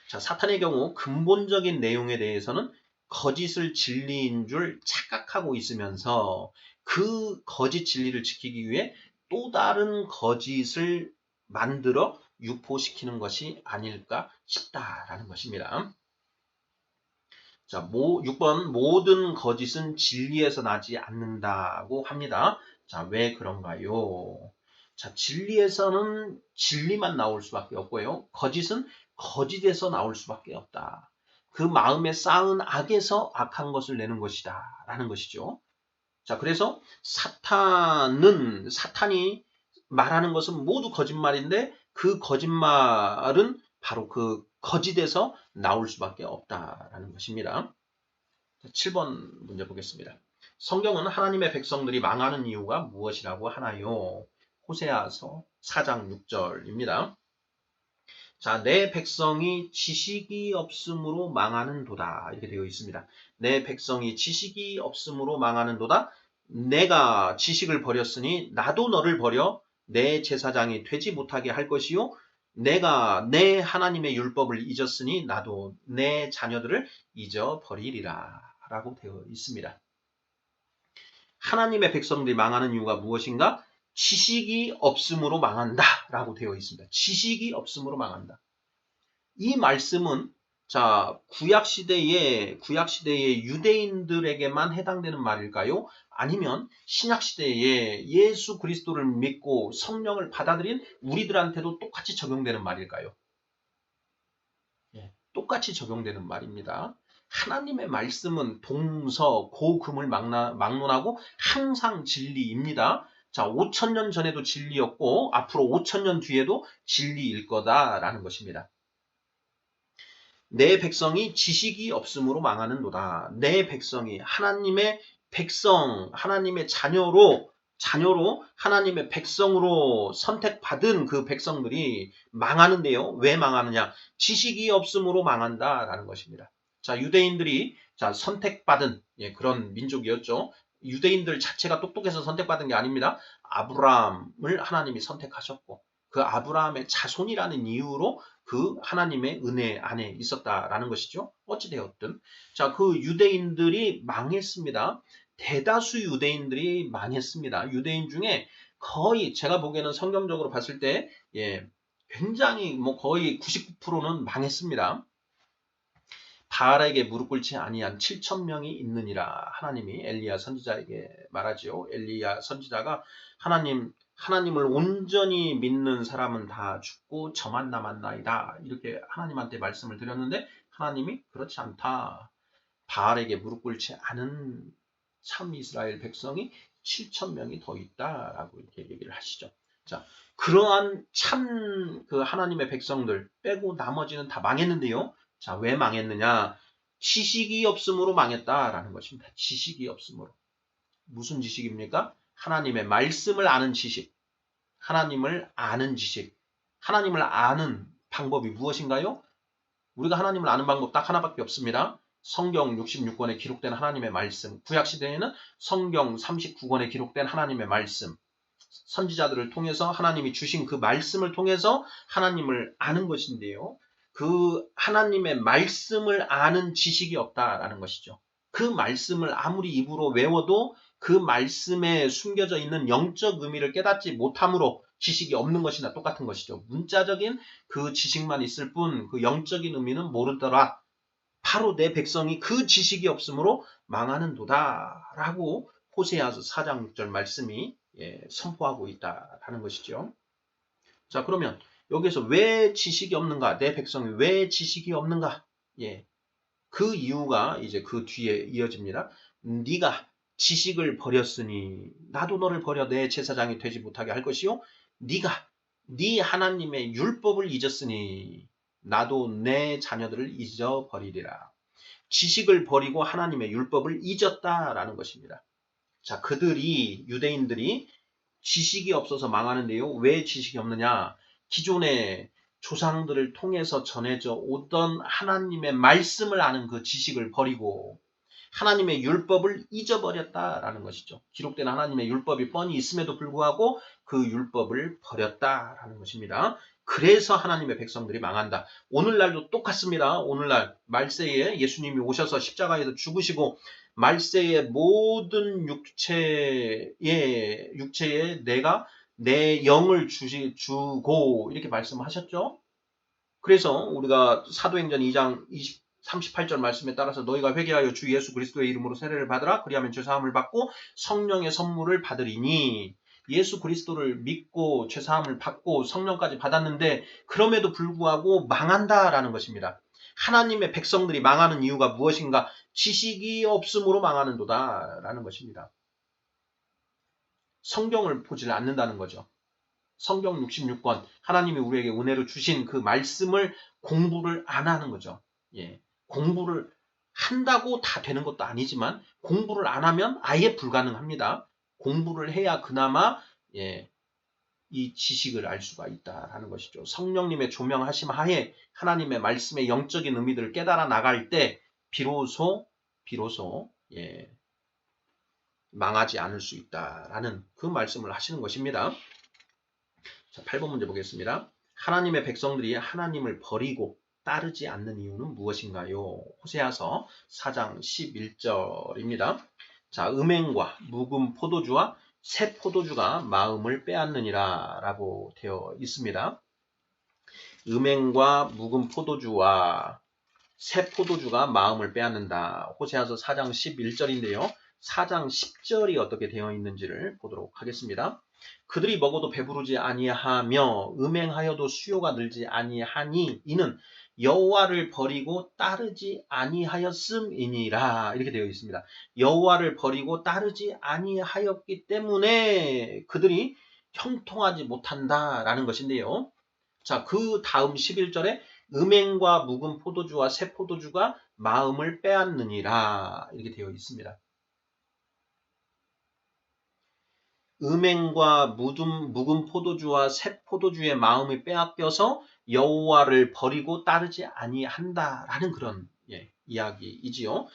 자, 사탄의 경우 근본적인 내용에 대해서는 거짓을 진리인 줄 착각하고 있으면서 그 거짓 진리를 지키기 위해 또 다른 거짓을 만들어 유포시키는 것이 아닐까 싶다라는 것입니다. 자, 6번 모든 거짓은 진리에서 나지 않는다고 합니다. 자, 왜 그런가요? 자, 진리에서는 진리만 나올 수밖에 없고요. 거짓은 거짓에서 나올 수밖에 없다. 그 마음에 쌓은 악에서 악한 것을 내는 것이다. 라는 것이죠. 자, 그래서 사탄이 말하는 것은 모두 거짓말인데 그 거짓말은 바로 그 거짓에서 나올 수밖에 없다라는 것입니다. 7번 문제 보겠습니다. 성경은 하나님의 백성들이 망하는 이유가 무엇이라고 하나요? 호세아서 4장 6절입니다. 자, 내 백성이 지식이 없음으로 망하는도다. 이렇게 되어 있습니다. 내 백성이 지식이 없음으로 망하는도다. 내가 지식을 버렸으니 나도 너를 버려 내 제사장이 되지 못하게 할 것이요. 내가 내 하나님의 율법을 잊었으니 나도 내 자녀들을 잊어버리리라. 라고 되어 있습니다. 하나님의 백성들이 망하는 이유가 무엇인가? 지식이 없음으로 망한다 라고 되어 있습니다. 지식이 없음으로 망한다. 이 말씀은 자, 구약시대의 유대인들에게만 해당되는 말일까요? 아니면 신약시대에 예수 그리스도를 믿고 성령을 받아들인 우리들한테도 똑같이 적용되는 말일까요? 예, 똑같이 적용되는 말입니다. 하나님의 말씀은 동서, 고금을 막론하고 항상 진리입니다. 자, 5,000년 전에도 진리였고 앞으로 5,000년 뒤에도 진리일 거다라는 것입니다. 내 백성이 지식이 없음으로 망하는도다. 내 백성이 하나님의 백성, 하나님의 자녀로 하나님의 백성으로 선택받은 그 백성들이 망하는데요. 왜 망하느냐? 지식이 없음으로 망한다라는 것입니다. 자, 유대인들이 선택받은 그런 민족이었죠. 유대인들 자체가 똑똑해서 선택받은 게 아닙니다. 아브라함을 하나님이 선택하셨고 그 아브라함의 자손이라는 이유로 그 하나님의 은혜 안에 있었다라는 것이죠. 어찌되었든. 자, 그 유대인들이 망했습니다. 대다수 유대인들이 망했습니다. 유대인 중에 거의 제가 보기에는 성경적으로 봤을 때 굉장히 거의 99%는 망했습니다. 바알에게 무릎 꿇지 아니한 7,000명이 있느니라 하나님이 엘리야 선지자에게 말하지요. 엘리야 선지자가 하나님을 온전히 믿는 사람은 다 죽고 저만 남았나이다. 이렇게 하나님한테 말씀을 드렸는데 하나님이 그렇지 않다. 바알에게 무릎 꿇지 않은 참 이스라엘 백성이 7,000명이 더 있다라고 이렇게 얘기를 하시죠. 자, 그러한 참 그 하나님의 백성들 빼고 나머지는 다 망했는데요. 자, 왜 망했느냐? 지식이 없음으로 망했다라는 것입니다. 지식이 없음으로. 무슨 지식입니까? 하나님의 말씀을 아는 지식. 하나님을 아는 지식. 하나님을 아는 방법이 무엇인가요? 우리가 하나님을 아는 방법 딱 하나밖에 없습니다. 성경 66권에 기록된 하나님의 말씀. 구약시대에는 성경 39권에 기록된 하나님의 말씀. 선지자들을 통해서 하나님이 주신 그 말씀을 통해서 하나님을 아는 것인데요. 그 하나님의 말씀을 아는 지식이 없다라는 것이죠. 그 말씀을 아무리 입으로 외워도 그 말씀에 숨겨져 있는 영적 의미를 깨닫지 못함으로 지식이 없는 것이나 똑같은 것이죠. 문자적인 그 지식만 있을 뿐 그 영적인 의미는 모르더라. 바로 내 백성이 그 지식이 없으므로 망하는도다 라고 호세아서 4장 6절 말씀이 선포하고 있다라는 것이죠. 자, 그러면 여기서 왜 지식이 없는가? 내 백성이 왜 지식이 없는가? 그 이유가 이제 그 뒤에 이어집니다. 네가 지식을 버렸으니 나도 너를 버려 내 제사장이 되지 못하게 할 것이요. 네가 네 하나님의 율법을 잊었으니 나도 내 자녀들을 잊어버리리라. 지식을 버리고 하나님의 율법을 잊었다라는 것입니다. 자, 유대인들이 지식이 없어서 망하는데요. 왜 지식이 없느냐? 기존의 조상들을 통해서 전해져 오던 하나님의 말씀을 아는 그 지식을 버리고 하나님의 율법을 잊어버렸다라는 것이죠. 기록된 하나님의 율법이 뻔히 있음에도 불구하고 그 율법을 버렸다라는 것입니다. 그래서 하나님의 백성들이 망한다. 오늘날도 똑같습니다. 오늘날 말세에 예수님이 오셔서 십자가에서 죽으시고 말세의 모든 육체에 내가 내 영을 주고 이렇게 말씀하셨죠. 그래서 우리가 사도행전 2장 38절 말씀에 따라서 너희가 회개하여 주 예수 그리스도의 이름으로 세례를 받으라. 그리하면 죄사함을 받고 성령의 선물을 받으리니 예수 그리스도를 믿고 죄사함을 받고 성령까지 받았는데 그럼에도 불구하고 망한다라는 것입니다. 하나님의 백성들이 망하는 이유가 무엇인가? 지식이 없음으로 망하는도다 라는 것입니다. 성경을 보질 않는다는 거죠. 성경 66권 하나님이 우리에게 은혜로 주신 그 말씀을 공부를 안 하는 거죠. 공부를 한다고 다 되는 것도 아니지만 공부를 안 하면 아예 불가능합니다. 공부를 해야 그나마 이 지식을 알 수가 있다라는 것이죠. 성령님의 조명하심 하에 하나님의 말씀의 영적인 의미들을 깨달아 나갈 때 비로소 망하지 않을 수 있다라는 그 말씀을 하시는 것입니다. 자, 8번 문제 보겠습니다. 하나님의 백성들이 하나님을 버리고 따르지 않는 이유는 무엇인가요? 호세아서 4장 11절입니다. 자, 음행과 묵은 포도주와 새 포도주가 마음을 빼앗느니라 라고 되어 있습니다. 음행과 묵은 포도주와 새 포도주가 마음을 빼앗는다. 호세아서 4장 11절인데요. 4장 10절이 어떻게 되어 있는지를 보도록 하겠습니다. 그들이 먹어도 배부르지 아니하며 음행하여도 수요가 늘지 아니하니 이는 여호와를 버리고 따르지 아니하였음이니라. 이렇게 되어 있습니다. 여호와를 버리고 따르지 아니하였기 때문에 그들이 형통하지 못한다라는 것인데요. 자, 그 다음 11절에 음행과 묵은 포도주와 새 포도주가 마음을 빼앗느니라. 이렇게 되어 있습니다. 음행과 묵은 포도주와 새 포도주의 마음이 빼앗겨서 여호와를 버리고 따르지 아니한다라는 그런 이야기이지요.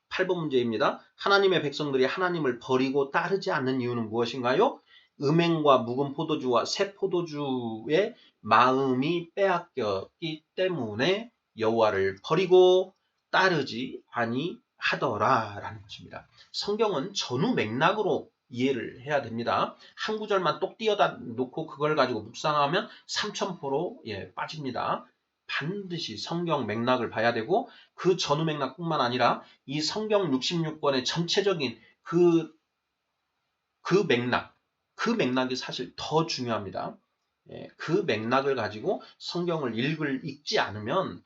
8번 문제입니다. 하나님의 백성들이 하나님을 버리고 따르지 않는 이유는 무엇인가요? 음행과 묵은 포도주와 새 포도주의 마음이 빼앗겼기 때문에 여호와를 버리고 따르지 아니하더라라는 것입니다. 성경은 전후 맥락으로 이해를 해야 됩니다. 한 구절만 똑 띄어다 놓고 그걸 가지고 묵상하면 삼천포로 빠집니다. 반드시 성경 맥락을 봐야 되고 그 전후 맥락뿐만 아니라 이 성경 66권의 전체적인 그 맥락, 그 맥락이 사실 더 중요합니다. 그 맥락을 가지고 성경을 읽지 않으면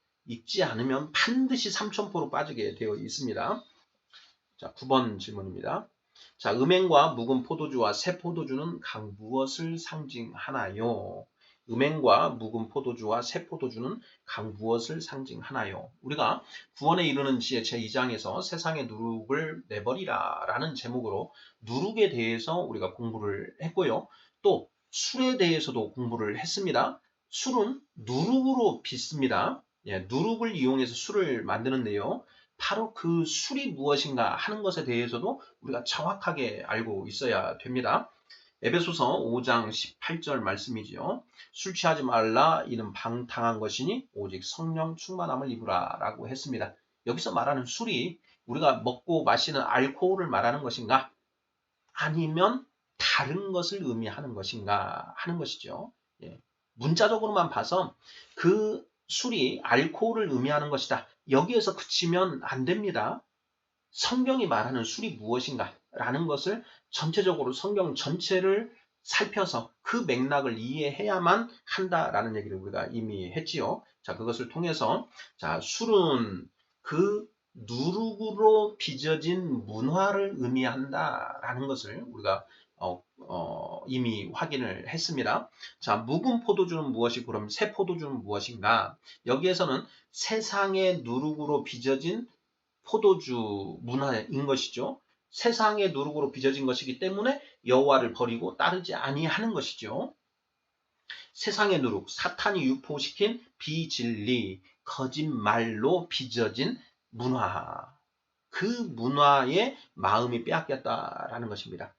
반드시 삼천포로 빠지게 되어 있습니다. 자, 9번 질문입니다. 자, 음행과 묵은 포도주와 새 포도주는 각 무엇을 상징하나요? 음행과 묵은 포도주와 새 포도주는 각 무엇을 상징하나요? 우리가 구원에 이르는 지혜 제2장에서 세상의 누룩을 내버리라 라는 제목으로 누룩에 대해서 우리가 공부를 했고요. 또 술에 대해서도 공부를 했습니다. 술은 누룩으로 빚습니다. 누룩을 이용해서 술을 만드는데요. 바로 그 술이 무엇인가 하는 것에 대해서도 우리가 정확하게 알고 있어야 됩니다. 에베소서 5장 18절 말씀이지요. 술 취하지 말라 이는 방탕한 것이니 오직 성령 충만함을 입으라 라고 했습니다. 여기서 말하는 술이 우리가 먹고 마시는 알코올을 말하는 것인가 아니면 다른 것을 의미하는 것인가 하는 것이죠. 문자적으로만 봐서 그 술이 알코올을 의미하는 것이다. 여기에서 그치면 안 됩니다. 성경이 말하는 술이 무엇인가 라는 것을 전체적으로 성경 전체를 살펴서 그 맥락을 이해해야만 한다라는 얘기를 우리가 이미 했지요. 자, 그것을 통해서 자, 술은 그 누룩으로 빚어진 문화를 의미한다라는 것을 우리가 이미 확인을 했습니다. 자, 묵은 포도주는 무엇이고 그럼 새 포도주는 무엇인가? 여기에서는 세상의 누룩으로 빚어진 포도주 문화인 것이죠. 세상의 누룩으로 빚어진 것이기 때문에 여호와를 버리고 따르지 아니하는 것이죠. 세상의 누룩, 사탄이 유포시킨 비진리, 거짓말로 빚어진 문화. 그 문화의 마음이 빼앗겼다라는 것입니다.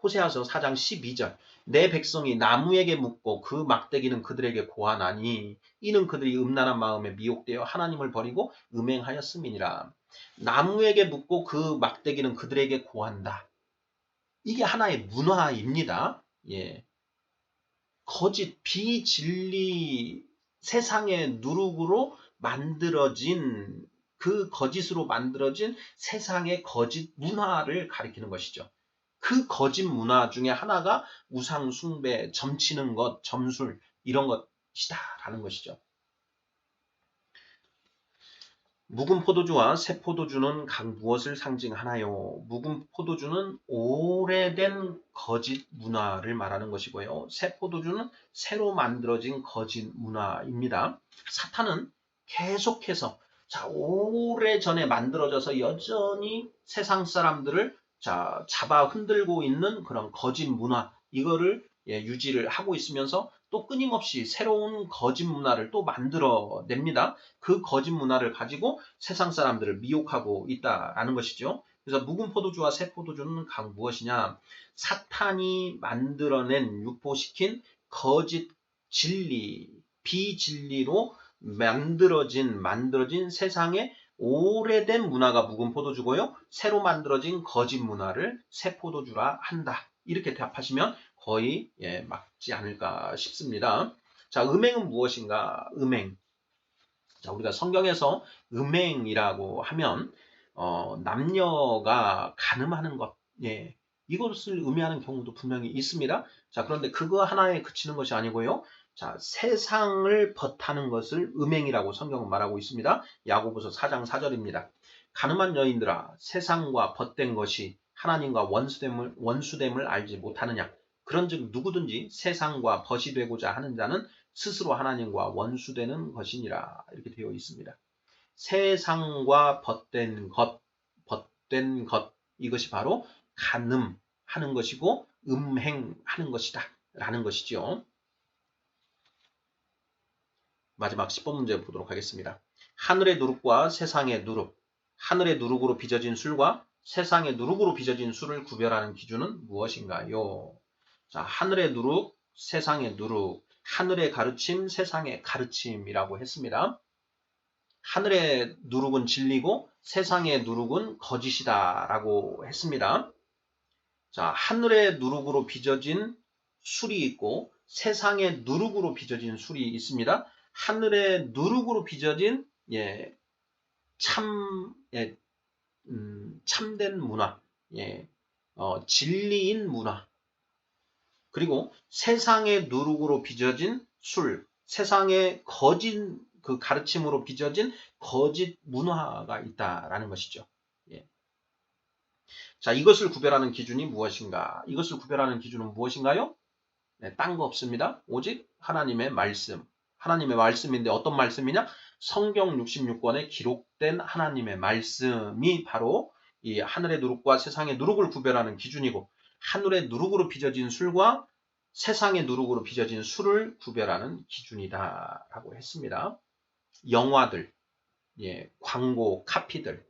호세아서 4장 12절 내 백성이 나무에게 묻고 그 막대기는 그들에게 고하나니 이는 그들이 음란한 마음에 미혹되어 하나님을 버리고 음행하였음이니라. 나무에게 묻고 그 막대기는 그들에게 고한다. 이게 하나의 문화입니다. 거짓, 비진리, 세상의 누룩으로 만들어진 그 거짓으로 만들어진 세상의 거짓 문화를 가리키는 것이죠. 그 거짓 문화 중에 하나가 우상 숭배, 점치는 것, 점술 이런 것이다라는 것이죠. 묵은 포도주와 새 포도주는 각 무엇을 상징하나요? 묵은 포도주는 오래된 거짓 문화를 말하는 것이고요. 새 포도주는 새로 만들어진 거짓 문화입니다. 사탄은 계속해서 오래전에 만들어져서 여전히 세상 사람들을 잡아 흔들고 있는 그런 거짓 문화 이거를 유지를 하고 있으면서 또 끊임없이 새로운 거짓 문화를 또 만들어냅니다. 그 거짓 문화를 가지고 세상 사람들을 미혹하고 있다라는 것이죠. 그래서 묵은 포도주와 새 포도주는 각 무엇이냐? 사탄이 만들어낸 유포시킨 거짓 진리, 비진리로 만들어진 세상의 오래된 문화가 묵은 포도주고요. 새로 만들어진 거짓 문화를 새 포도주라 한다. 이렇게 답하시면 거의 맞지 않을까 싶습니다. 자, 음행은 무엇인가? 음행. 자, 우리가 성경에서 음행이라고 하면 남녀가 간음하는 것, 예, 이것을 의미하는 경우도 분명히 있습니다. 자, 그런데 그거 하나에 그치는 것이 아니고요. 자, 세상을 벗하는 것을 음행이라고 성경은 말하고 있습니다. 야고보서 4장 4절입니다. 간음한 여인들아, 세상과 벗된 것이 하나님과 원수됨을 알지 못하느냐. 그런즉 누구든지 세상과 벗이 되고자 하는 자는 스스로 하나님과 원수되는 것이니라. 이렇게 되어 있습니다. 세상과 벗된 것, 이것이 바로 간음하는 것이고 음행하는 것이다 라는 것이죠. 마지막 10번 문제 보도록 하겠습니다. 하늘의 누룩과 세상의 누룩, 하늘의 누룩으로 빚어진 술과 세상의 누룩으로 빚어진 술을 구별하는 기준은 무엇인가요? 자, 하늘의 누룩, 세상의 누룩, 하늘의 가르침, 세상의 가르침이라고 했습니다. 하늘의 누룩은 진리고 세상의 누룩은 거짓이다 라고 했습니다. 자, 하늘의 누룩으로 빚어진 술이 있고 세상의 누룩으로 빚어진 술이 있습니다. 하늘의 누룩으로 빚어진 참된 문화, 진리인 문화, 그리고 세상의 누룩으로 빚어진 술, 세상의 거짓 그 가르침으로 빚어진 거짓 문화가 있다라는 것이죠. 예. 자, 이것을 구별하는 기준이 무엇인가? 이것을 구별하는 기준은 무엇인가요? 네, 딴 거 없습니다. 오직 하나님의 말씀. 하나님의 말씀인데 어떤 말씀이냐? 성경 66권에 기록된 하나님의 말씀이 바로 이 하늘의 누룩과 세상의 누룩을 구별하는 기준이고, 하늘의 누룩으로 빚어진 술과 세상의 누룩으로 빚어진 술을 구별하는 기준이다라고 했습니다. 영화들, 광고, 카피들,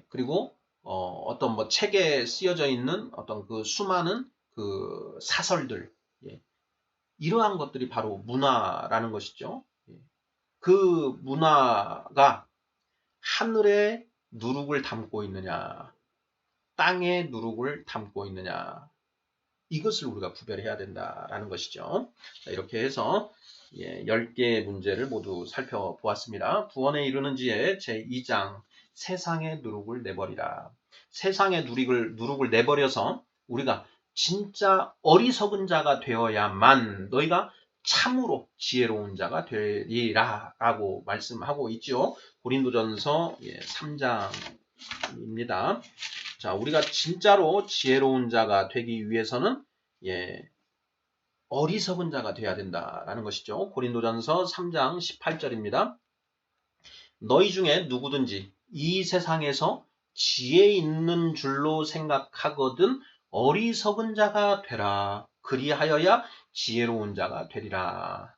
그리고 어떤 뭐 책에 쓰여져 있는 어떤 그 수많은 그 사설들, 이러한 것들이 바로 문화라는 것이죠. 그 문화가 하늘의 누룩을 담고 있느냐, 땅의 누룩을 담고 있느냐, 이것을 우리가 구별해야 된다라는 것이죠. 자, 이렇게 해서 10개의 문제를 모두 살펴보았습니다. 구원에 이르는지에 제2장 세상의 누룩을 내버리라. 세상의 누룩을 내버려서 우리가 진짜 어리석은 자가 되어야만 너희가 참으로 지혜로운 자가 되리라 라고 말씀하고 있죠. 고린도전서 3장입니다. 자, 우리가 진짜로 지혜로운 자가 되기 위해서는 어리석은 자가 되어야 된다라는 것이죠. 고린도전서 3장 18절입니다. 너희 중에 누구든지 이 세상에서 지혜 있는 줄로 생각하거든 어리석은 자가 되라. 그리하여야 지혜로운 자가 되리라.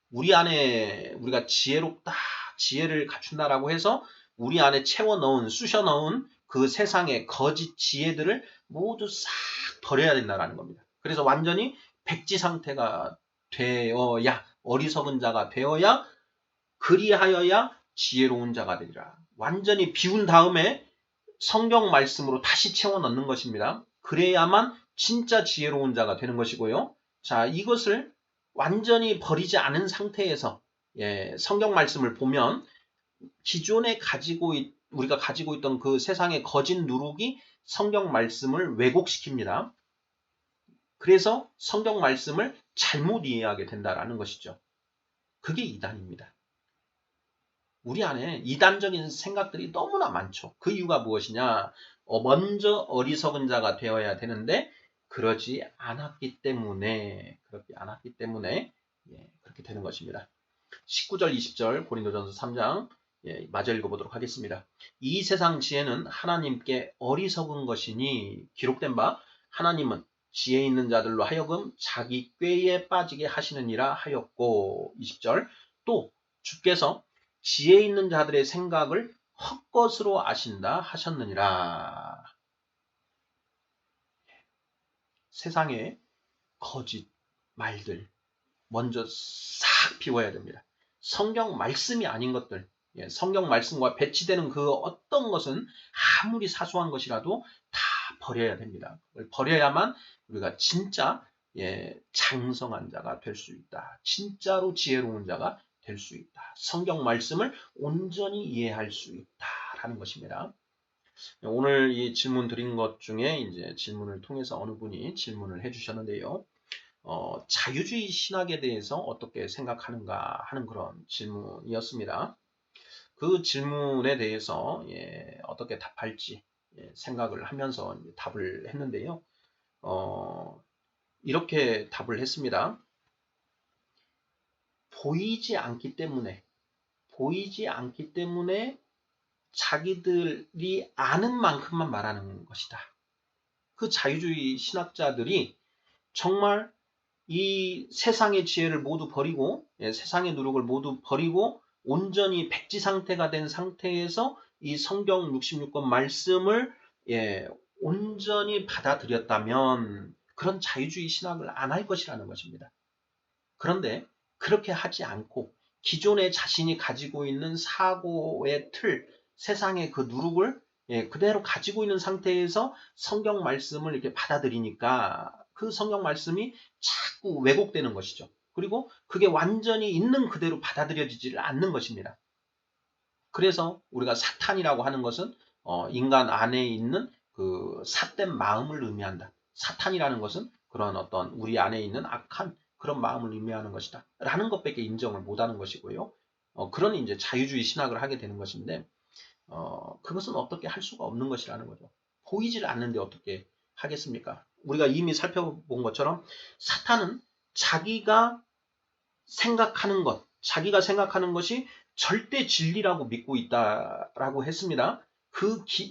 우리 안에 우리가 지혜롭다, 지혜를 갖춘다라고 해서 우리 안에 채워 넣은, 쑤셔 넣은 그 세상의 거짓 지혜들을 모두 싹 버려야 된다는 겁니다. 그래서 완전히 백지 상태가 되어야, 어리석은 자가 되어야, 그리하여야 지혜로운 자가 되리라. 완전히 비운 다음에 성경 말씀으로 다시 채워 넣는 것입니다. 그래야만 진짜 지혜로운 자가 되는 것이고요. 자, 이것을 완전히 버리지 않은 상태에서 성경 말씀을 보면 기존에 우리가 가지고 있던 그 세상의 거짓 누룩이 성경 말씀을 왜곡시킵니다. 그래서 성경 말씀을 잘못 이해하게 된다라는 것이죠. 그게 이단입니다. 우리 안에 이단적인 생각들이 너무나 많죠. 그 이유가 무엇이냐? 먼저 어리석은 자가 되어야 되는데 그렇게 않았기 때문에 그렇게 되는 것입니다. 19절 20절 고린도전서 3장 마저 읽어보도록 하겠습니다. 이 세상 지혜는 하나님께 어리석은 것이니 기록된 바 하나님은 지혜 있는 자들로 하여금 자기 꾀에 빠지게 하시느니라 하였고, 20절 또 주께서 지혜 있는 자들의 생각을 헛것으로 아신다 하셨느니라. 세상의 거짓 말들 먼저 싹 비워야 됩니다. 성경 말씀이 아닌 것들, 성경 말씀과 배치되는 그 어떤 것은 아무리 사소한 것이라도 다 버려야 됩니다. 버려야만 우리가 진짜 장성한 자가 될 수 있다. 진짜로 지혜로운 자가 될 수 있다. 성경 말씀을 온전히 이해할 수 있다라는 것입니다. 오늘 이 질문 드린 것 중에 이제 질문을 통해서 어느 분이 질문을 해주셨는데요. 자유주의 신학에 대해서 어떻게 생각하는가 하는 그런 질문이었습니다. 그 질문에 대해서 어떻게 답할지 생각을 하면서 답을 했는데요. 이렇게 답을 했습니다. 보이지 않기 때문에 자기들이 아는 만큼만 말하는 것이다. 그 자유주의 신학자들이 정말 이 세상의 지혜를 모두 버리고 세상의 누룩을 모두 버리고 온전히 백지 상태가 된 상태에서 이 성경 66권 말씀을 온전히 받아들였다면 그런 자유주의 신학을 안 할 것이라는 것입니다. 그런데 그렇게 하지 않고 기존에 자신이 가지고 있는 사고의 틀, 세상의 그 누룩을 그대로 가지고 있는 상태에서 성경 말씀을 이렇게 받아들이니까 그 성경 말씀이 자꾸 왜곡되는 것이죠. 그리고 그게 완전히 있는 그대로 받아들여지지를 않는 것입니다. 그래서 우리가 사탄이라고 하는 것은 인간 안에 있는 그 삿된 마음을 의미한다. 사탄이라는 것은 그런 어떤 우리 안에 있는 악한 그런 마음을 의미하는 것이다. 라는 것밖에 인정을 못하는 것이고요. 그런 이제 자유주의 신학을 하게 되는 것인데 그것은 어떻게 할 수가 없는 것이라는 거죠. 보이질 않는데 어떻게 하겠습니까? 우리가 이미 살펴본 것처럼 사탄은 자기가 생각하는 것이 절대 진리라고 믿고 있다라고 했습니다.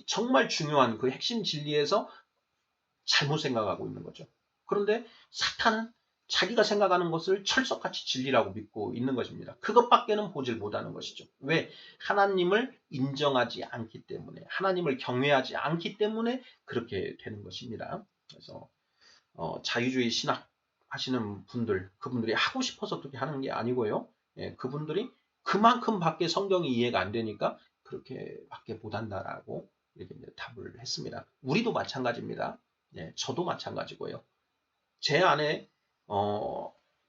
정말 중요한 그 핵심 진리에서 잘못 생각하고 있는 거죠. 그런데 사탄은 자기가 생각하는 것을 철석같이 진리라고 믿고 있는 것입니다. 그것밖에는 보질 못하는 것이죠. 왜? 하나님을 인정하지 않기 때문에, 하나님을 경외하지 않기 때문에 그렇게 되는 것입니다. 그래서 자유주의 신학 하시는 분들, 그분들이 하고 싶어서 그렇게 하는 게 아니고요. 그분들이 그만큼 밖에 성경이 이해가 안 되니까 그렇게 밖에 못한다라고 이렇게 답을 했습니다. 우리도 마찬가지입니다. 저도 마찬가지고요. 제 안에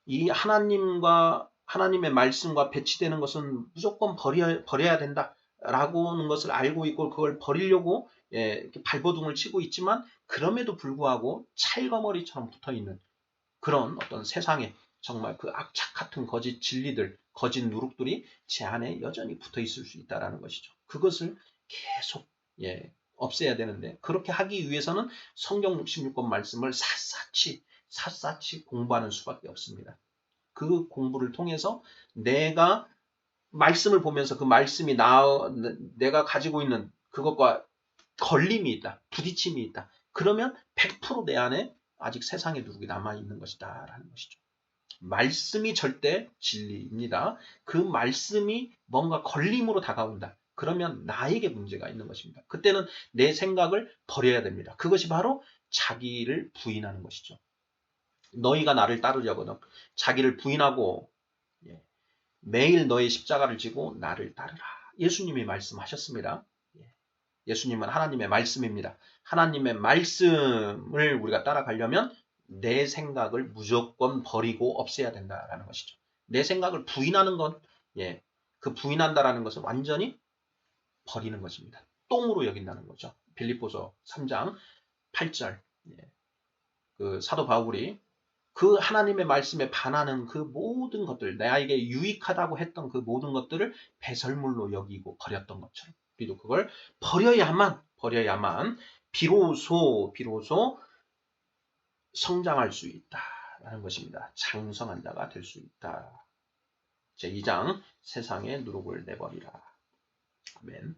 이 하나님의 말씀과 배치되는 것은 무조건 버려야 된다라고 하는 것을 알고 있고 그걸 버리려고 이렇게 발버둥을 치고 있지만 그럼에도 불구하고 찰거머리처럼 붙어있는 그런 어떤 세상에 정말 그 악착 같은 거짓 진리들, 거짓 누룩들이 제 안에 여전히 붙어 있을 수 있다는 것이죠. 그것을 계속 없애야 되는데 그렇게 하기 위해서는 성경 66권 말씀을 샅샅이 공부하는 수밖에 없습니다. 그 공부를 통해서 내가 말씀을 보면서 그 말씀이 내가 가지고 있는 그것과 걸림이 있다. 부딪힘이 있다. 그러면 100% 내 안에 아직 세상의 누룩이 남아있는 것이다. 라는 것이죠. 말씀이 절대 진리입니다. 그 말씀이 뭔가 걸림으로 다가온다. 그러면 나에게 문제가 있는 것입니다. 그때는 내 생각을 버려야 됩니다. 그것이 바로 자기를 부인하는 것이죠. 너희가 나를 따르려거든 자기를 부인하고 매일 너의 십자가를 지고 나를 따르라. 예수님이 말씀하셨습니다. 예수님은 하나님의 말씀입니다. 하나님의 말씀을 우리가 따라가려면 내 생각을 무조건 버리고 없애야 된다라는 것이죠. 내 생각을 부인하는 건, 그 부인한다라는 것은 완전히 버리는 것입니다. 똥으로 여긴다는 거죠. 빌립보서 3장 8절. 그 사도 바울이 그 하나님의 말씀에 반하는 그 모든 것들, 나에게 유익하다고 했던 그 모든 것들을 배설물로 여기고 버렸던 것처럼 우리도 그걸 버려야만 비로소 성장할 수 있다라는 것입니다. 장성한 자가 될 수 있다. 제2장 세상의 누룩을 내버리라. 아멘.